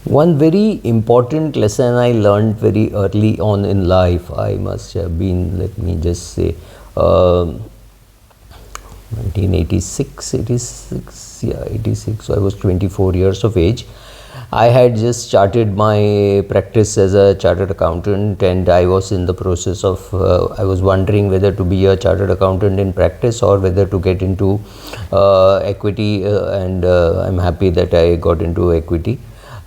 One very important lesson I learned very early on in life, I must have been, let me just say, 1986, 86, yeah, 86. So I was 24 years of age. I had just started my practice as a chartered accountant, and I was in the process of, I was wondering whether to be a chartered accountant in practice or whether to get into equity, and I'm happy that I got into equity.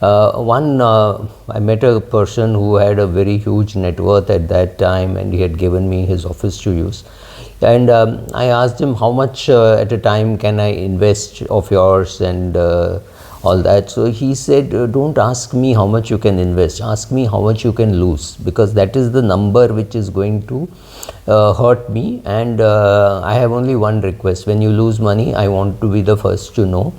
I met a person who had a very huge net worth at that time, and he had given me his office to use. And I asked him, how much at a time can I invest of yours, and all that. So he said, don't ask me how much you can invest, ask me how much you can lose, because that is the number which is going to hurt me. And I have only one request: when you lose money, I want to be the first to know,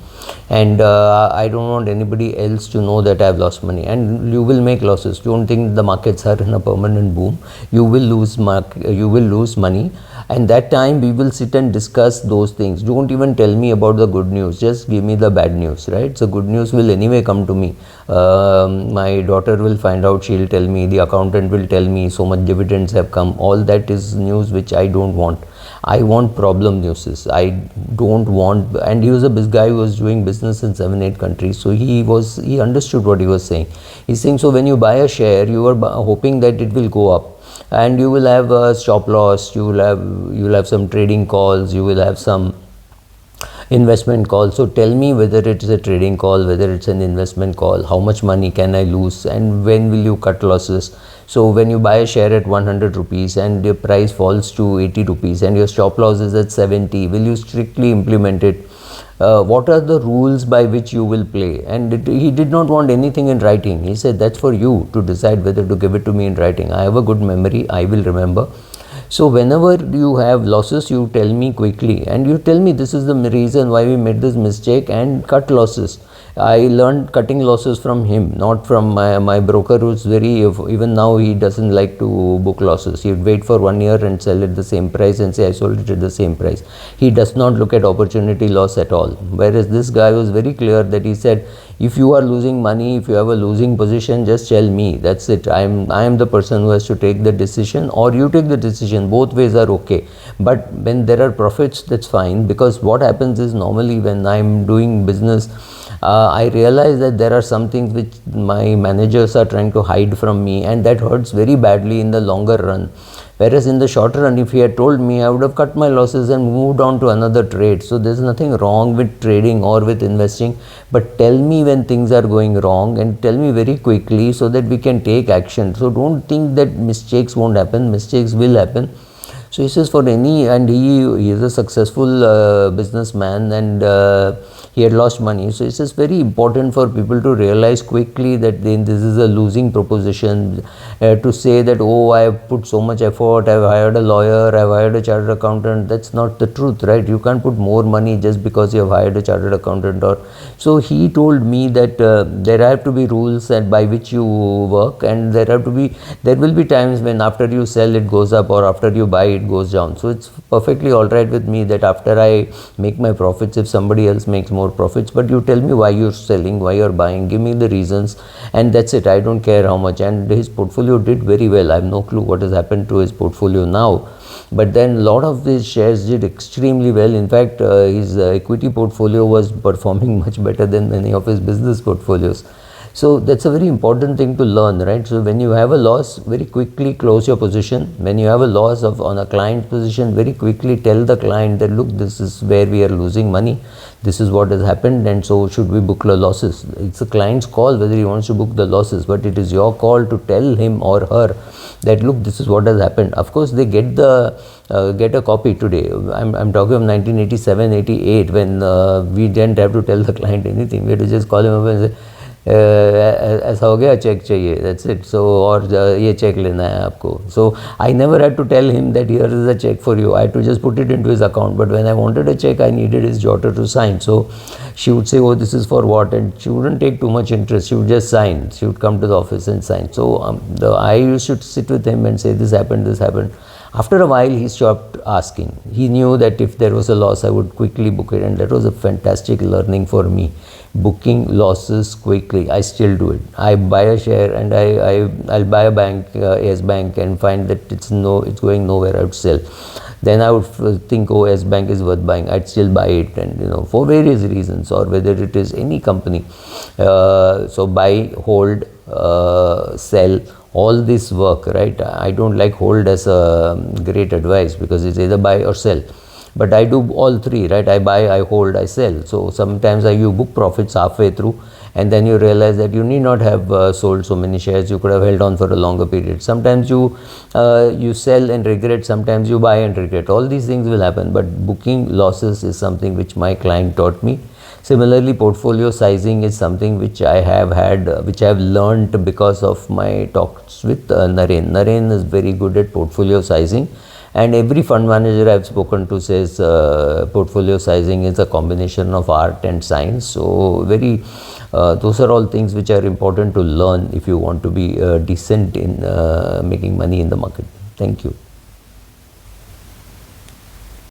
and I don't want anybody else to know that I have lost money. And you will make losses. Don't think the markets are in a permanent boom. You will lose money, and that time we will sit and discuss those things. Don't even tell me about the good news, just give me the bad news, right? So good news will anyway come to me. My daughter will find out, she'll tell me, the accountant will tell me so much dividends have come. All that is news which I don't want. I want problem news. I don't want. And he was a guy who was doing business in 7-8 countries, so he understood what he was saying. He's saying, so when you buy a share, you are hoping that it will go up, and you will have a stop loss, you will have some trading calls, you will have some investment call. So tell me whether it's a trading call, whether it's an investment call, how much money can I lose, and when will you cut losses? So when you buy a share at 100 rupees and the price falls to 80 rupees and your stop loss is at 70, will you strictly implement it? What are the rules by which you will play? And he did not want anything in writing. He said, that's for you to decide whether to give it to me in writing. I have a good memory, I will remember. So whenever you have losses, you tell me quickly, and you tell me this is the reason why we made this mistake, and cut losses. I learned cutting losses from him, not from my broker, who's even now he doesn't like to book losses. He would wait for 1 year and sell at the same price and say, I sold it at the same price. He does not look at opportunity loss at all. Whereas this guy was very clear that he said, if you are losing money, if you have a losing position, just tell me. That's it. I am the person who has to take the decision, or you take the decision. Both ways are okay. But when there are profits, that's fine, because what happens is, normally when I'm doing business, I realize that there are some things which my managers are trying to hide from me, and that hurts very badly in the longer run. Whereas in the short run, if he had told me, I would have cut my losses and moved on to another trade. So there's nothing wrong with trading or with investing, but tell me when things are going wrong, and tell me very quickly so that we can take action. So don't think that mistakes won't happen. Mistakes will happen. So he says, for any, and he is a successful businessman, and he had lost money. So it's just very important for people to realize quickly that this is a losing proposition. To say that, oh, I have put so much effort, I have hired a lawyer, I have hired a chartered accountant, that's not the truth, right? You can't put more money just because you have hired a chartered accountant. So he told me that there have to be rules by which you work, and there will be times when after you sell it goes up, or after you buy it goes down. So it's perfectly all right with me that after I make my profits, if somebody else makes more profits, but you tell me why you're selling, why you're buying, give me the reasons, and that's it. I don't care how much. And his portfolio did very well. I have no clue what has happened to his portfolio now, but then a lot of his shares did extremely well. In fact, his equity portfolio was performing much better than many of his business portfolios. So that's a very important thing to learn, right? So when you have a loss, very quickly close your position. When you have a loss on a client position, very quickly tell the client that, look, this is where we are losing money, this is what has happened, and so should we book the losses. It's the client's call whether he wants to book the losses, but it is your call to tell him or her that, look, this is what has happened. Of course, they get a copy today. I'm talking of 1987, 88, when we didn't have to tell the client anything. We had to just call him up and say, ऐसा हो गया, check चाहिए, that's it. So, और ये check लेना है आपको. So I never had to tell him that here is a check for you. I had to just put it into his account. But when I wanted a check, I needed his daughter to sign. So she would say, oh, this is for what? And she wouldn't take too much interest. She would just sign. She would come to the office and sign. So I used to sit with him and say, this happened, this happened. After a while, he stopped asking. He knew that if there was a loss, I would quickly book it, and that was a fantastic learning for me. Booking losses quickly. I still do it. I buy a share and I'll buy a bank, Yes Bank, and find that it's going nowhere. I would sell. Then I would think, oh, Yes Bank is worth buying. I'd still buy it, and for various reasons, or whether it is any company. So buy, hold, sell, all this work, right? I don't like hold as a great advice, because it's either buy or sell. But I do all three, right? I buy, I hold, I sell. So sometimes you book profits halfway through, and then you realize that you need not have sold so many shares. You could have held on for a longer period. Sometimes you sell and regret. Sometimes you buy and regret. All these things will happen. But booking losses is something which my client taught me. Similarly, portfolio sizing is something which I have learned because of my talks with Naren. Naren is very good at portfolio sizing. And every fund manager I've spoken to says portfolio sizing is a combination of art and science. So those are all things which are important to learn if you want to be decent in making money in the market. Thank you.